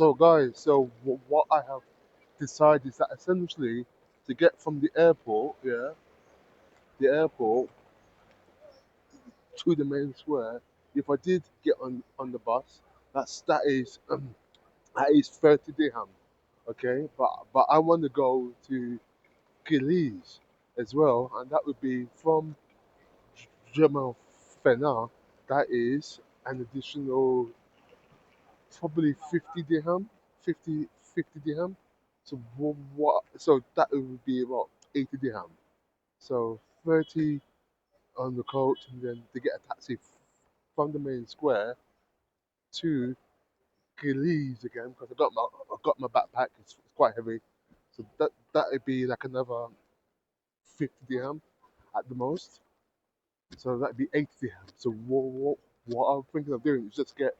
So guys, so what I have decided is that essentially to get from the airport, yeah, the airport to the main square, if I did get on the bus, that is 30 dirham, okay. But I want to go to Gilis as well, and that would be from Jamal Fena. That is an additional probably 50 dirham, 50 dirham. So what? So that would be about 80 dirham. So 30 on the coach, and then to get a taxi from the main square to Gilis again because I got my backpack. It's quite heavy, so that would be like another 50 dirham at the most. So that'd be 80 dirham. So what I'm thinking of doing is just get.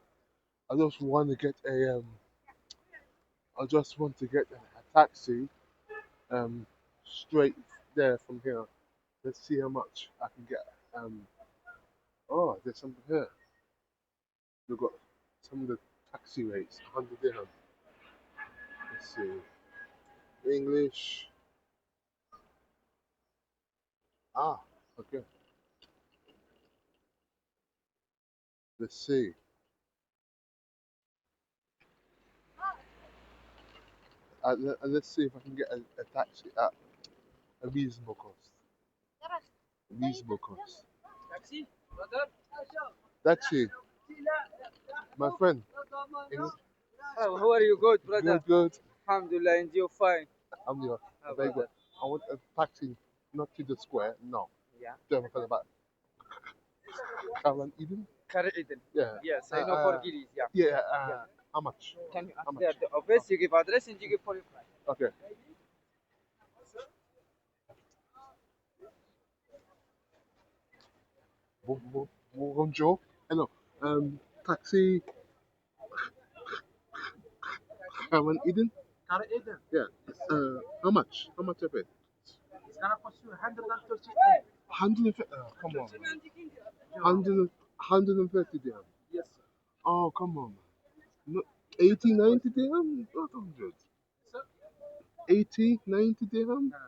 I just want to get a I just want to get a taxi um straight there from here. Let's see how much I can get. Um, oh, there's something here. We've got some of the taxi rates. 100 dirham. Let's see. English. Ah, okay. Let's see. Let's see if I can get a taxi at a reasonable cost. Reasonable cost. Taxi, my friend. English. How are you? Good, brother. Good, good. Alhamdulillah, and you fine? I'm here. How Very about good. that? I want a taxi, not to the square. No. Yeah. Don't forget about Caroline Eden. Carry Eden. Yeah. Yes, Uh, I know for uh, Gillies, yeah. yeah. Yeah. How much? Can you How ask much? there the office? You give address and you give for your price. Okay. Bonjour. Hello. Taxi Caroline Eden. Carry Eden. Yeah. How much? How much of it? It's gonna cost you 138. 150. Oh, come on. 130 dirham. Yes, sir. Oh, come on. No, 80, 90 dirham? Not 100. Sir? 80, 90 dirham? No.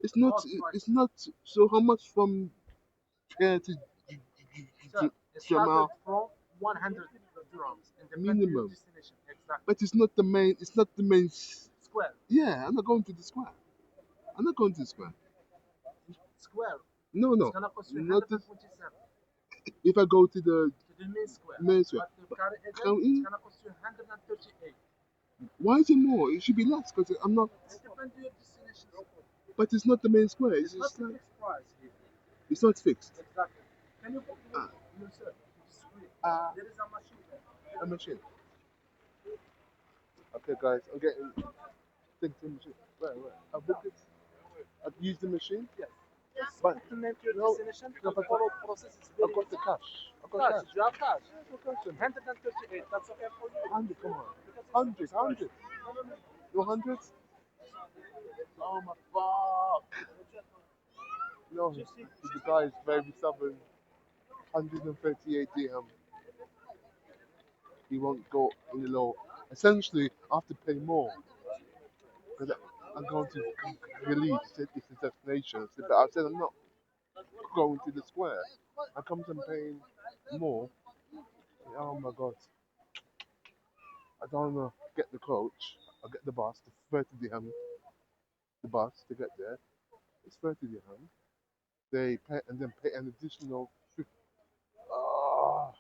It's not. Most price. It's not. So how much from here to Sir, it Jamal? started from 100 dirhams and depends on your Minimum. destination. Exactly. But it's not the main. It's not the main. Square. Yeah, I'm not going to the square. I'm not going to the square. Square. No, It's no. gonna cost you Not the, 127 if I go to the to the main square. main square. But to carry Eden, Come it's in. gonna cost you 138. Why is it more? It should be less because I'm not. It depends on your destination. But it's not the main square. It's It's not just a like fixed price here. it's not fixed. Exactly. Can you book Ah, yourself? Discreet. ah, There is a machine there. a machine. Okay, guys, I'm getting things in the machine. Where? I booked it. I've used the machine. Yes. But To name your no, destination, no, the but follow process is I've very got the easy. cash. I've got Cash, cash. you have cash. I've got cash. 138, that's okay for you. 100, come on. Because it's 100, fixed price. 100. No 100? Oh my fuck. No, the guy is very stubborn. 138 dirham. He won't go any low. Essentially, I have to pay more because I'm going to release. It's a destination. But I said I'm not going to the square. I come to paying more. Oh my god. I don't know. Get the coach. I'll get the bus. The 30 dirham. The bus to get there. It's 30 dirham. They pay and then pay an additional 50. Ah,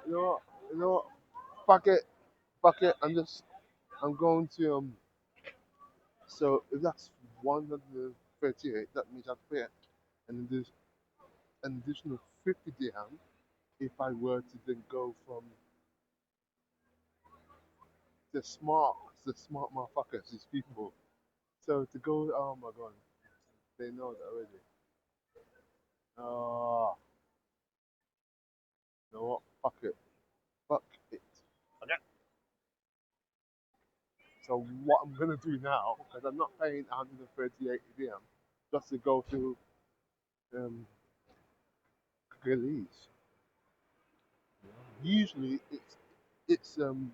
you know what? You know what? Fuck it. Fuck it. I'm going to so if that's 138, that means I'll pay an additional 50 dirham if I were to then go from the smart motherfuckers, these people. So to go, oh my god, they know that already. Oh, you know what? Fuck it. Fuck it. So what I'm gonna do now, because I'm not paying 138 dirham just to go to um, Greece. Usually it's um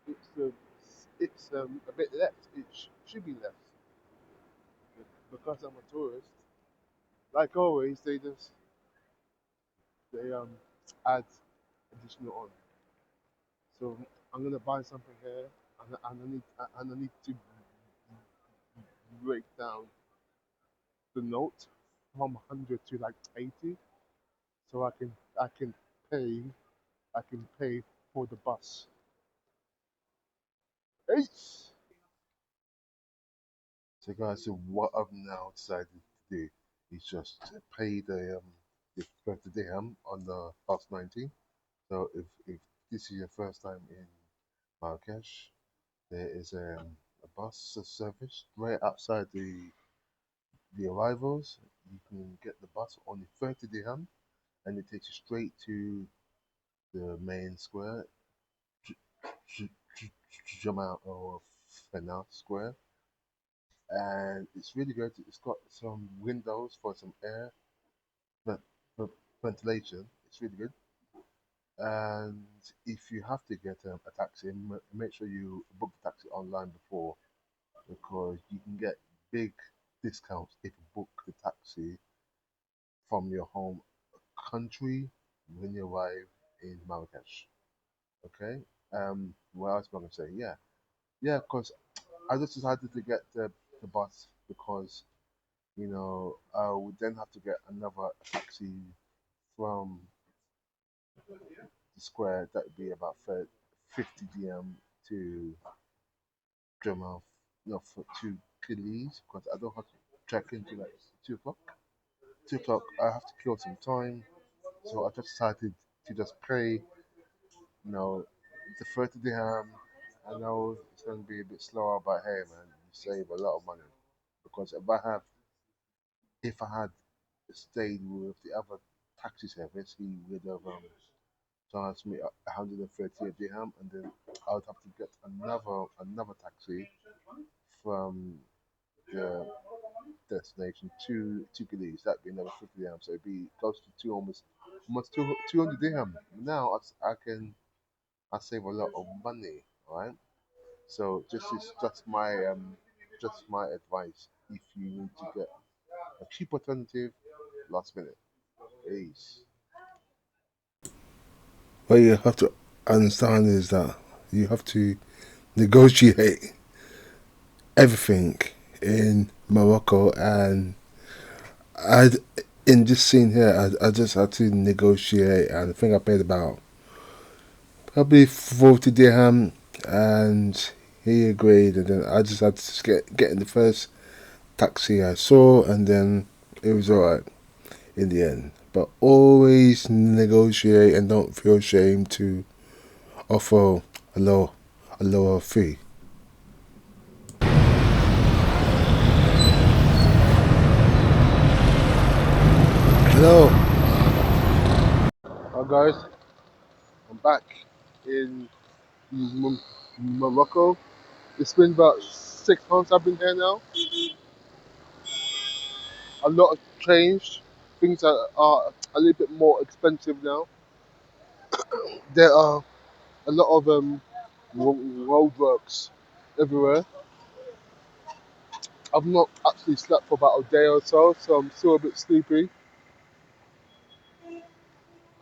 it's a bit less. It should be less because I'm a tourist. Like always, they add additional on. So I'm gonna buy something here, and I need to break down the note from 100 to like 80, so I can pay I can pay for the bus. Eight. So guys, so what I've now decided to do is just pay the 30 dirham on the bus 19. So if this is your first time in Marrakesh, there is a bus service right outside the arrivals. You can get the bus for only 30 dirham, and it takes you straight to the main square, J- J- Jamal or Fena Square, and it's really good. It's got some windows for some air, but for ventilation. It's really good. And if you have to get a taxi, make sure you book the taxi online before, because you can get big discounts if you book the taxi from your home country when you arrive in Marrakesh. Okay. What else am I gonna say? Yeah, yeah. Because I just decided to get the bus because I would then have to get another taxi from the square. That would be about 50 DM to Jamal, no, to Kili's, because I don't have to check into like 2 o'clock. 2 o'clock, I have to kill some time, so I just decided to just pay, the 30 dirham. I know it's going to be a bit slower, but hey, man, you save a lot of money. Because if I had stayed with the other taxi service, he would have charged me 138 dirham, and then I would have to get another taxi from the destination to Cadiz. That'd be another 50 dirham, so it'd be close to almost 200 dirham. Now I save a lot of money, all right? So just my advice. If you need to get a cheap alternative, last minute, please. What you have to understand is that you have to negotiate everything in Morocco, and I, in this scene here, I just had to negotiate, and I think I paid about probably 40 dirham, and he agreed, and then I just had to just get in the first taxi I saw, and then it was alright in the end. But always negotiate and don't feel ashamed to offer a low a lower fee. Hello. Guys, I'm back in Morocco. It's been about 6 months I've been here now. A lot has changed. Things are a little bit more expensive now. There are a lot of roadworks everywhere. I've not actually slept for about a day or so I'm still a bit sleepy.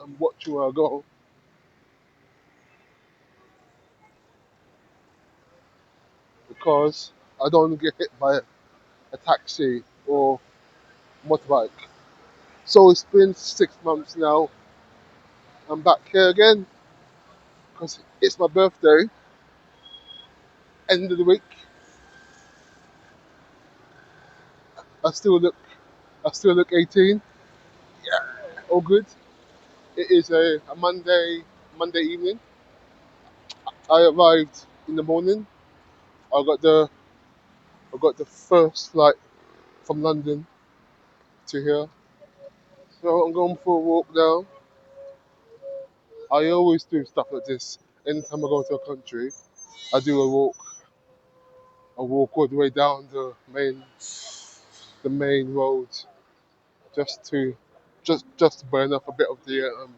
I'm watching where I go because I don't want to get hit by a taxi or motorbike. So it's been 6 months now. I'm back here again because it's my birthday. End of the week. I still look, I still look 18. All good. It is a Monday evening. I arrived in the morning. I got the I got the first flight from London to here. So I'm going for a walk now. I always do stuff like this. Anytime I go to a country, I do a walk. I walk all the way down the main road just to just to burn up a bit of the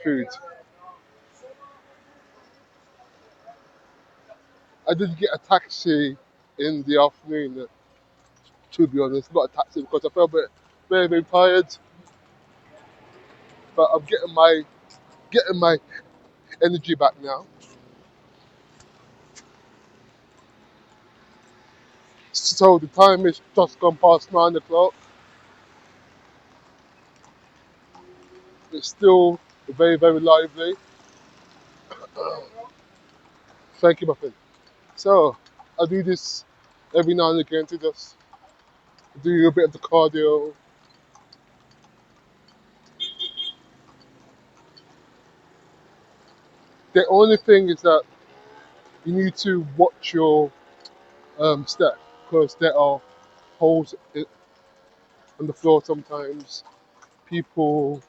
food. I did get a taxi in the afternoon, to be honest. Not a taxi because I felt a bit very, very tired, but I'm getting my energy back now. So the time is just gone past 9 o'clock. It's still very, very lively. Thank you, my friend. So I do this every now and again to just do a bit of the cardio. The only thing is that you need to watch your step because there are holes on the floor sometimes. People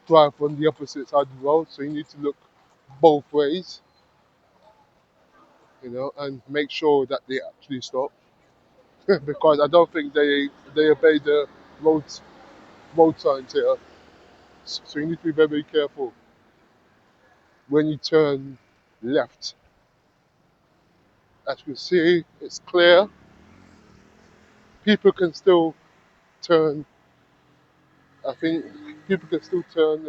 drive on the opposite side of the road, so you need to look both ways, and make sure that they actually stop because I don't think they obey the road road signs here. So you need to be very, very careful when you turn left. As you can see, it's clear. People can still turn. I think people can still turn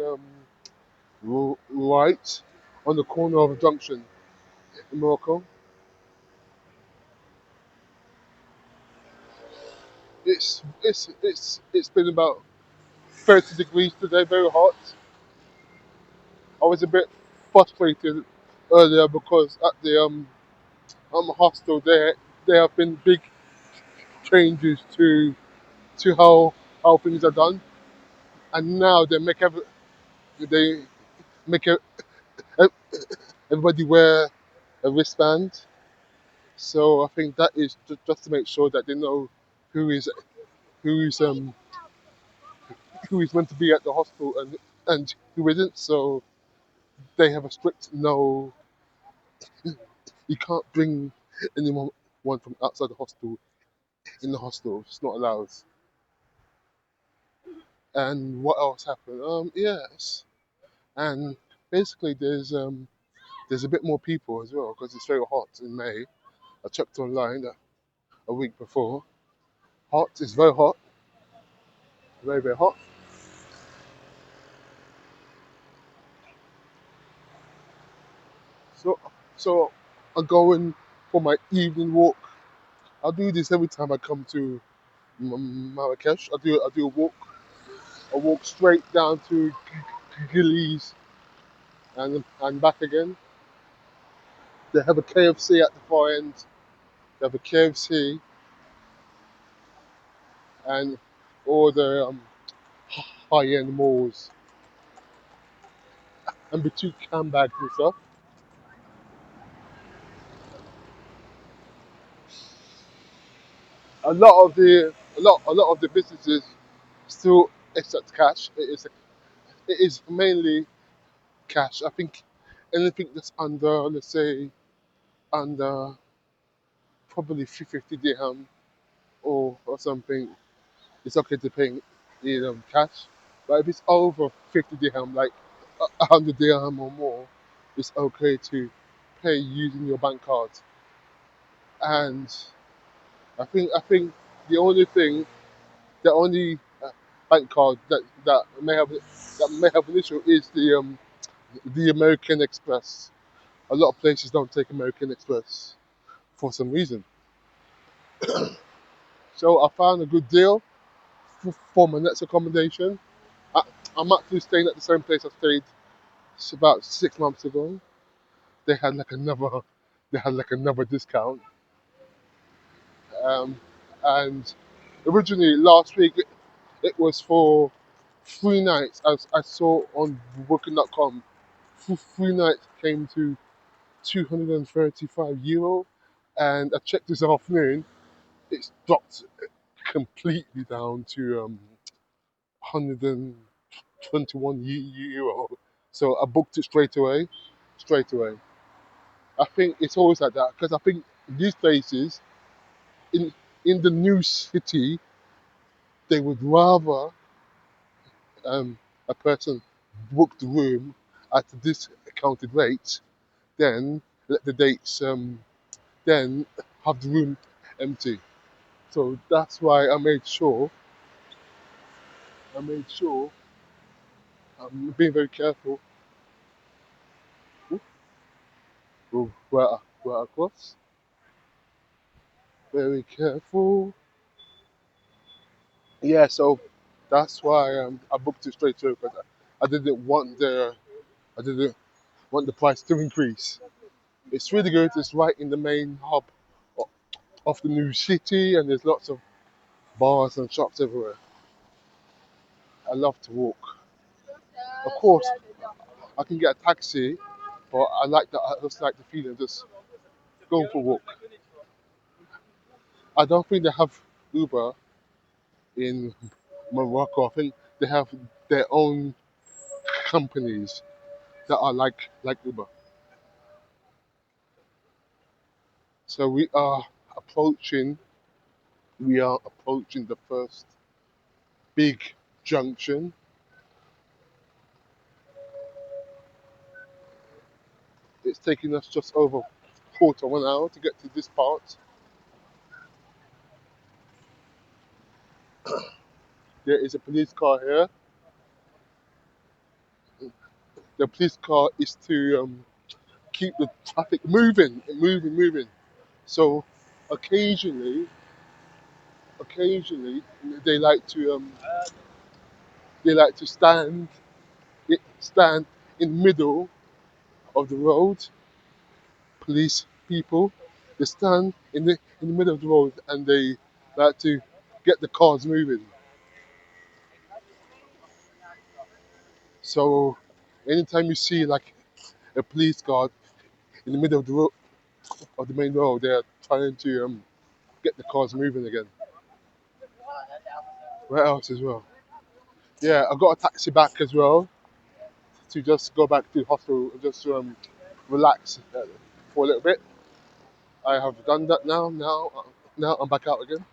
right on the corner of a junction in Morocco. It's been about 30 degrees today, very hot. I was a bit frustrated earlier because at the hostel there have been big changes to how things are done, and now they make everybody wear a wristband. So I think that is just to make sure that they know who is who is um who is meant to be at the hospital and who isn't. So they have a strict no. You can't bring anyone from outside the hospital in the hospital. It's not allowed. And what else happened? Yes, and basically there's a bit more people as well because it's very hot in May. I checked online a week before. Hot. It's very hot. Very, very hot. So so I'm going for my evening walk. I do this every time I come to Marrakesh. I do a walk. I walk straight down to Gillies and back again. They have a KFC at the far end. They have a KFC and all the high-end malls and boutique handbags and stuff. A lot of the businesses still accept cash. It is mainly cash. I think anything that's under, let's say, under probably 50 dirham or something, it's okay to pay cash. But if it's over 50 dirham, like 100 dirham or more, it's okay to pay using your bank card. And I think the only thing, the only bank card that may have an issue is the American Express. A lot of places don't take American Express for some reason. So I found a good deal for my next accommodation. I, I'm actually staying at the same place I stayed about 6 months ago. They had like another, they had like another discount. Um, and originally last week it was for 3 nights. As I saw on Booking.com, 3 nights came to €235, and I checked this afternoon. It's dropped completely down to 121 euro. So I booked it straight away. Straight away. I think it's always like that because I think these places in the new city, they would rather a person book the room at a discounted rate than let the dates then have the room empty. So that's why I made sure I'm being very careful where I cross. Very careful. Yeah, so that's why I booked it straight through because I didn't want I didn't want the price to increase. It's really good. It's right in the main hub o- of the new city, and there's lots of bars and shops everywhere. I love to walk. Of course, I can get a taxi, but I like that. I just like the feeling of just going for a walk. I don't think they have Uber in Morocco. I think they have their own companies that are like Uber. So approaching we are approaching the first big junction. It's taking us just over quarter 1 hour to get to this part. There is a police car here. The police car is to keep the traffic moving. So occasionally, occasionally they like to um, they like to stand in the middle of the road. Police people, they stand in the middle of the road and they like to get the cars moving. So anytime you see like a police car in the middle of the road of the main road, they're trying to get the cars moving again. Where else as well? Yeah, I got a taxi back as well to just go back to the hostel and just relax for a little bit. I have done that now. Now I'm back out again.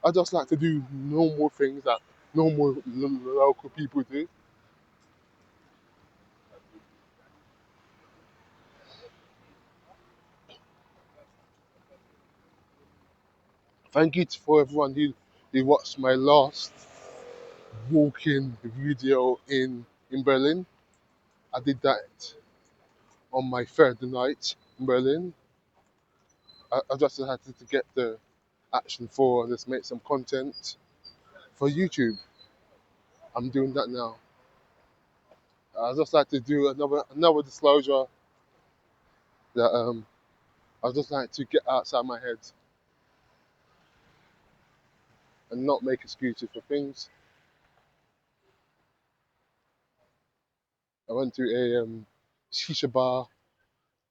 I just like to do normal things that normal local people do. Thank you for everyone who watched my last walking video in Berlin. I did that on my third night in Berlin. I just had to get the action for and just make some content for YouTube. I'm doing that now. I just like to do another disclosure that I just like to get outside my head and not make excuses for things. I went to a shisha bar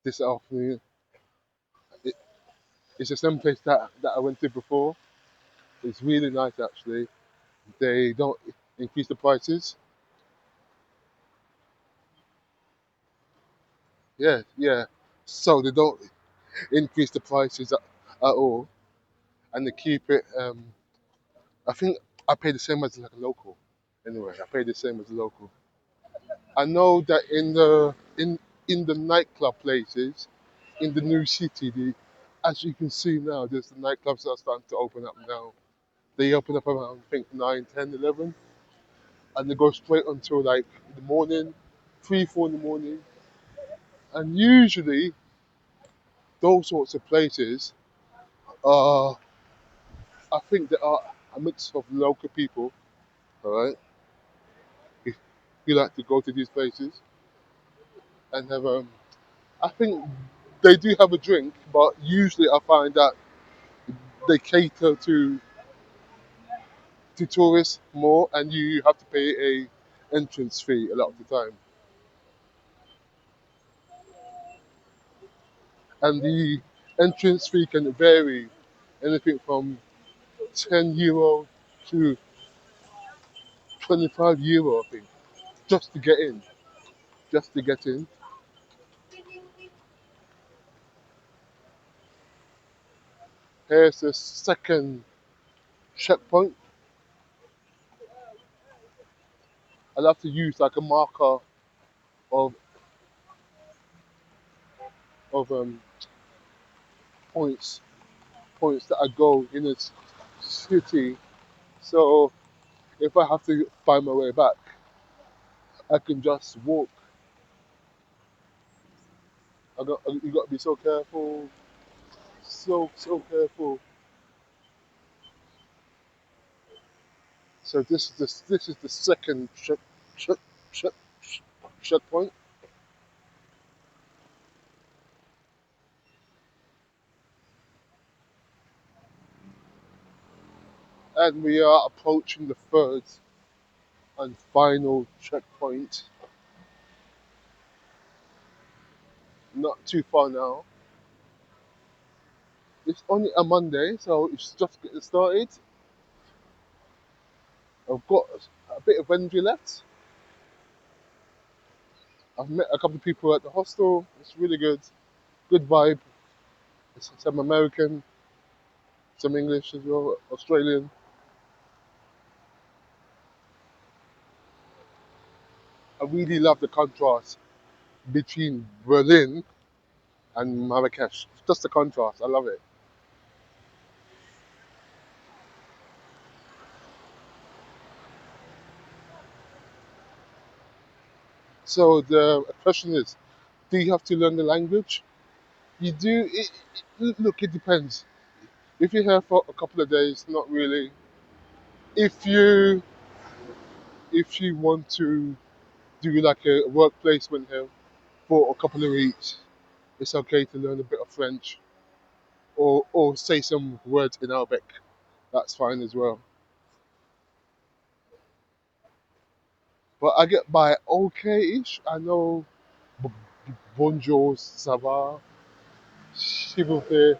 this afternoon. It, it's the same place that I went to before. It's really nice actually. They don't increase the prices. Yeah, yeah. So they don't increase the prices at all, and they keep it. I think I pay the same as like a local. Anyway, I pay the same as a local. I know that in the nightclub places, in the new city, as you can see now, there's the nightclubs that are starting to open up now. They open up around I think 9, 10, 11, and they go straight until like the morning, 3, 4 in the morning. And usually those sorts of places are, I think, there are a mix of local people, all right, who like to go to these places and have I think they do have a drink, but usually I find that they cater to tourists more, and you have to pay a entrance fee a lot of the time. And the entrance fee can vary anything from €10 to €25, I think, just to get in. Just to get in. Here's the second checkpoint. I'll have to use like a marker of of points points that I go in a city. So if I have to find my way back, I can just walk. You got to be so careful, so careful. So this is the second check, check, checkpoint, and we are approaching the third and final checkpoint. Not too far now. It's only a Monday, so it's just getting started. I've got a bit of energy left. I've met a couple of people at the hostel. It's really good. Good vibe. It's some American, some English as well, Australian. I really love the contrast between Berlin and Marrakesh. Just the contrast. I love it. So the question is, do you have to learn the language? You do. Look, it depends. If you're here for a couple of days, not really. If you want to do like a work placement here for a couple of weeks, it's okay to learn a bit of French or say some words in Arabic. That's fine as well. But I get by okay-ish. I know b- bonjour, ça va, s'il vous plaît,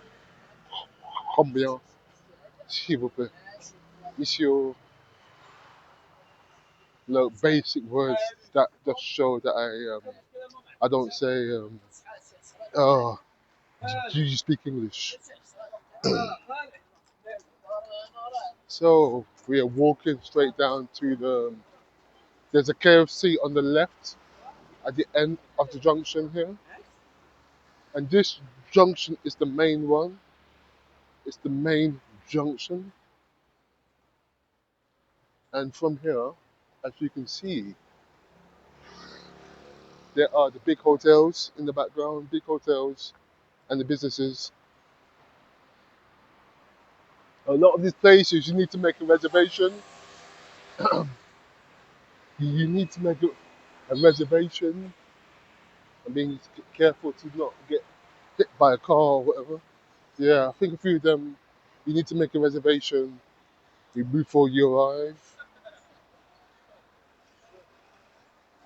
combien, s'il vous plaît, monsieur. Look, basic words that just show that I don't say oh, do you speak English? So we are walking straight down to there's a KFC on the left at the end of the junction here, and this junction is the main one. It's the main junction, and from here, as you can see, there are the big hotels in the background, big hotels, and the businesses. A lot of these places you need to make a reservation. You need to make a reservation and being careful to not get hit by a car or whatever. Yeah, I think a few of them you need to make a reservation before you arrive.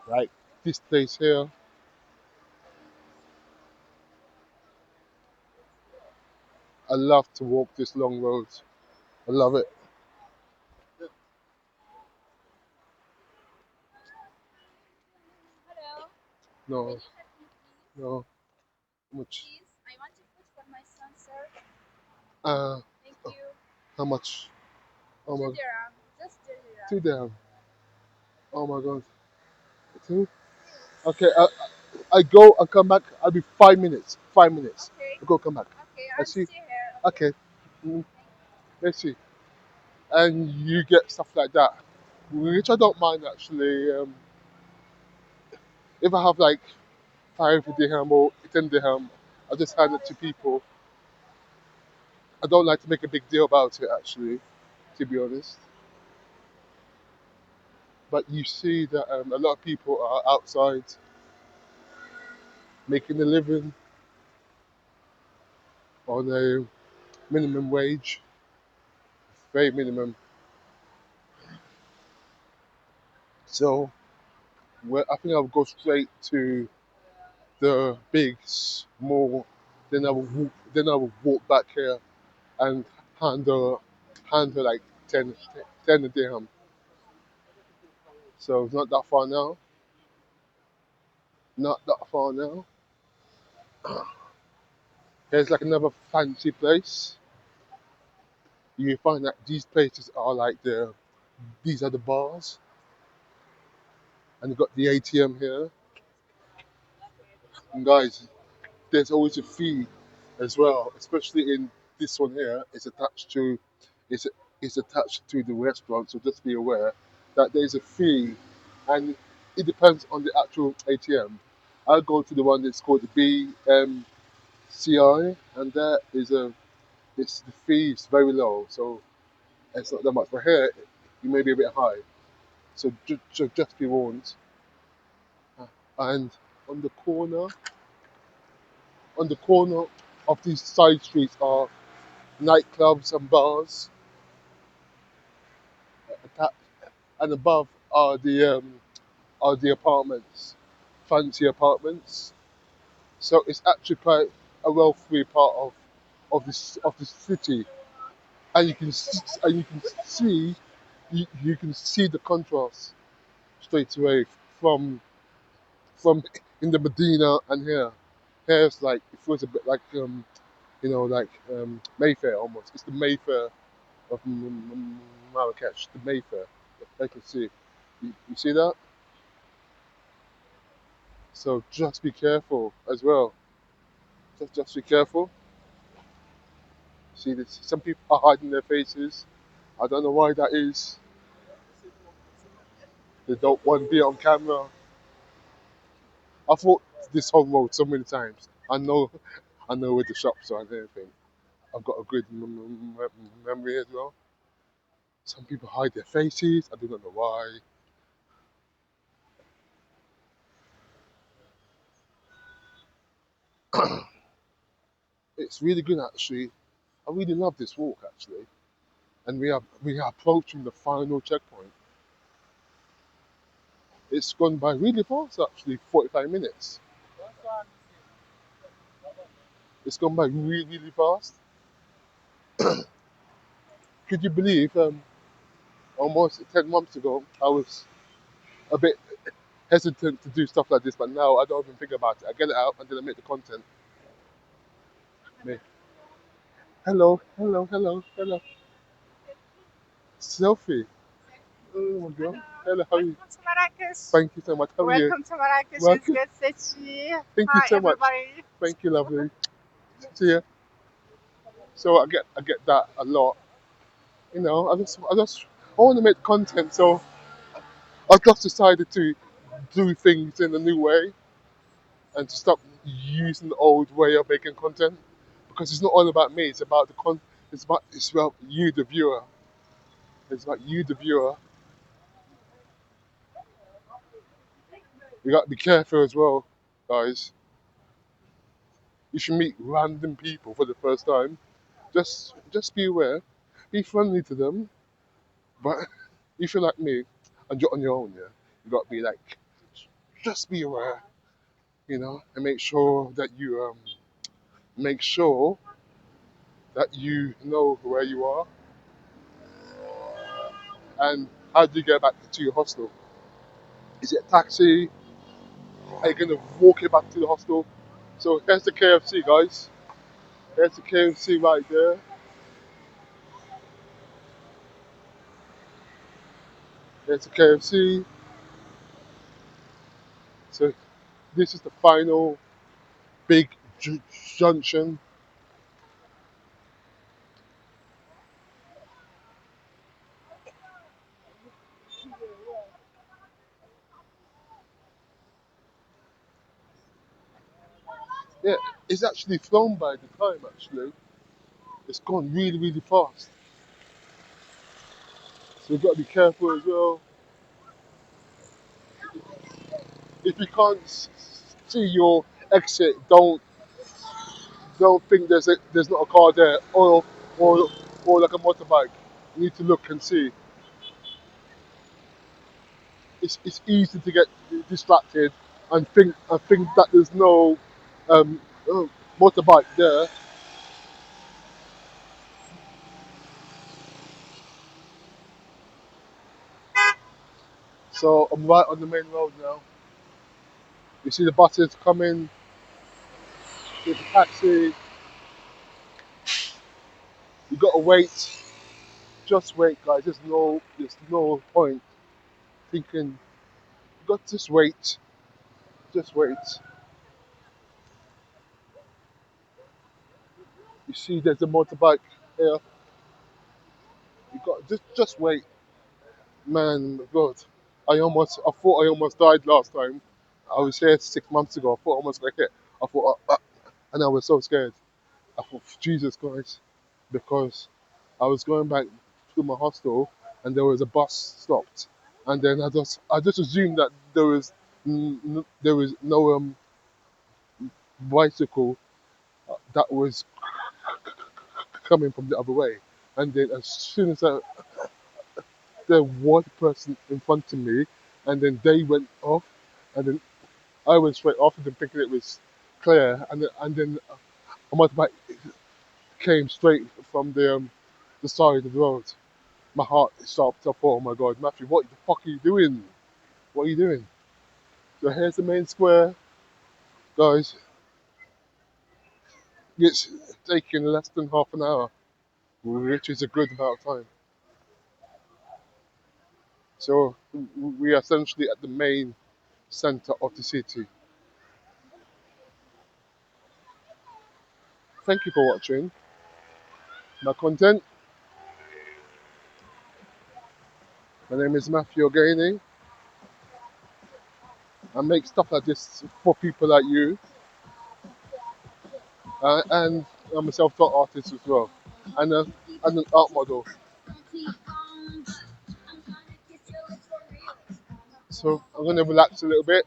Like this place here, I love to walk this long road. I love it. No, no, how much? Uh, how much? Oh my, 2 dirham. Oh my god, two? Okay, I go, I come back. I'll be 5 minutes. 5 minutes. I go, come back. I see. Okay, mm, let's see. And you get stuff like that, which I don't mind actually. If I have like 5 dirham or 10 dirham, I just hand it to people. I don't like to make a big deal about it actually, to be honest. But you see that a lot of people are outside making a living on a minimum wage, very minimum. So I think I'll go straight to the big mall. Then I will walk back here and handle like 10 dirham. So it's not that far now. Not that far now. Here's like another fancy place. you find that these places are like these are the bars, and you've got the ATM here. And guys, there's always a fee as well, especially in this one here. It's it's attached to the restaurant, so just be aware that there's a fee, and it depends on the actual ATM. I'll go to the one that's called the BMCI, and that is a it's the fee is very low, so it's not that much. But here, you may be a bit high, so just be warned. And on the corner, on the corner of these side streets are nightclubs and bars, and above are the apartments, fancy apartments. So it's actually quite a wealthy part of the city, and you can see you can see the contrast straight away from from in the Medina and here. Here's like it feels a bit like like Mayfair almost. It's the Mayfair of Marrakesh, the Mayfair. I can see. You see that? So just be careful as well. Just be careful. See this? Some people are hiding their faces. I don't know why that is. They don't want to be on camera. I thought this whole road so many times. I know where the shops are and everything. I've got a good memory as well. Some people hide their faces. I do not know why. It's really good actually. I really love this walk actually. And we are approaching the final checkpoint. It's gone by really fast actually, 45 minutes. It's gone by really fast. Could you believe almost 10 months ago I was a bit hesitant to do stuff like this, but now I don't even think about it. I get it out and then I make the content. Me. Hello, hello, hello, hello. Selfie. Oh my god. Hello, how are you? Welcome to Marrakesh. Thank you so much. How are you? Welcome to Marrakesh. It's Welcome. good to see you. Thank you Hi, so much. everybody. Thank you, lovely. See ya. So I get that a lot. You know, I want to make content, so I just decided to do things in a new way and to stop using the old way of making content because it's not all about me. It's about it's about you, the viewer. It's about you, the viewer. You got to be careful as well, guys. If you meet random people for the first time, just be aware. Be friendly to them, but if you're like me and you're on your own, yeah, you got to be like, just be aware, and make sure that you know where you are and how do you get back to your hostel. Is it a taxi? Are you gonna walk it back to the hostel? So here's the KFC, guys. Here's the KFC right there. Here's the KFC. So this is the final big junction. Yeah, it's actually flown by the time. Actually, it's gone really fast. So you've got to be careful as well. If you can't see your exit, don't think there's not a car there or or like a motorbike. You need to look and see. It's easy to get distracted and think that there's no um, uh, motorbike there. So I'm right on the main road now. You see the buses coming, see the taxi. You got to wait. just wait, guys. There's no point thinking. You got to just wait. Just wait. You see, there's a motorbike here. You got just wait, man. God, I thought I almost died last time. I was here 6 months ago. I thought I almost got hit. I thought, and I was so scared. I thought, Jesus Christ, because I was going back to my hostel, and there was a bus stopped, and then I just assumed that there was no bicycle that was coming from the other way, and then as soon as there was a person in front of me, and then they went off, and then I went straight after them thinking it was clear, and then a motorbike came straight from the side of the road. My heart stopped. I thought, oh my God, Matthew, what the fuck are you doing? What are you doing? So here's the main square, guys. It's taking less than half an hour, which is a good amount of time. So we are essentially at the main center of the city. Thank you for watching my content. My name is Matthew O'Gainey. I make stuff like this for people like you, and I'm a self-taught artist as well, and an art model. So I'm gonna relax a little bit,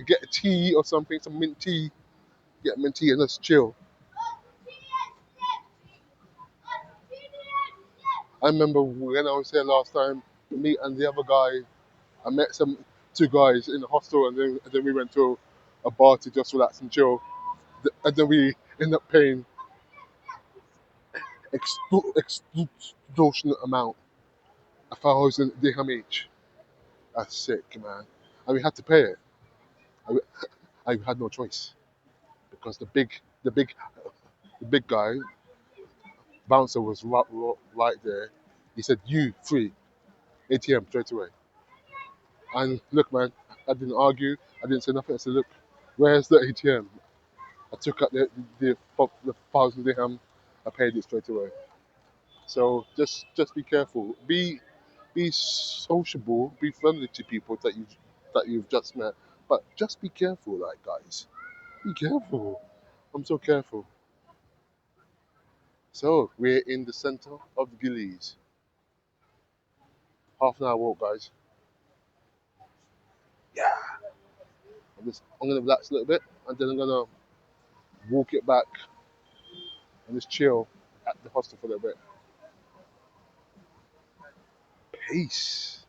get a tea or something, some mint tea, get mint tea and just chill. I remember when I was here last time, me and the other guy, I met some two guys in the hostel, and then we went to a bar to just relax and chill, and then we ended up paying extortionate amount, 1,000 dirham each. That's sick, man. And we had to pay it. I, I had no choice because the big guy bouncer was right there. He said, "You free ATM straight away." And look, man, I didn't argue. I didn't say nothing. I said, "Look, where's the ATM?" I took out the 1,000 dirham. I paid it straight away. So just be careful. Be sociable. Be friendly to people that you've just met. But just be careful, like guys. Be careful. I'm so careful. So we're in the center of Gillies. Half an hour walk, guys. Yeah. I'm gonna relax a little bit, and then I'm gonna walk it back and just chill at the hostel for a little bit. Peace.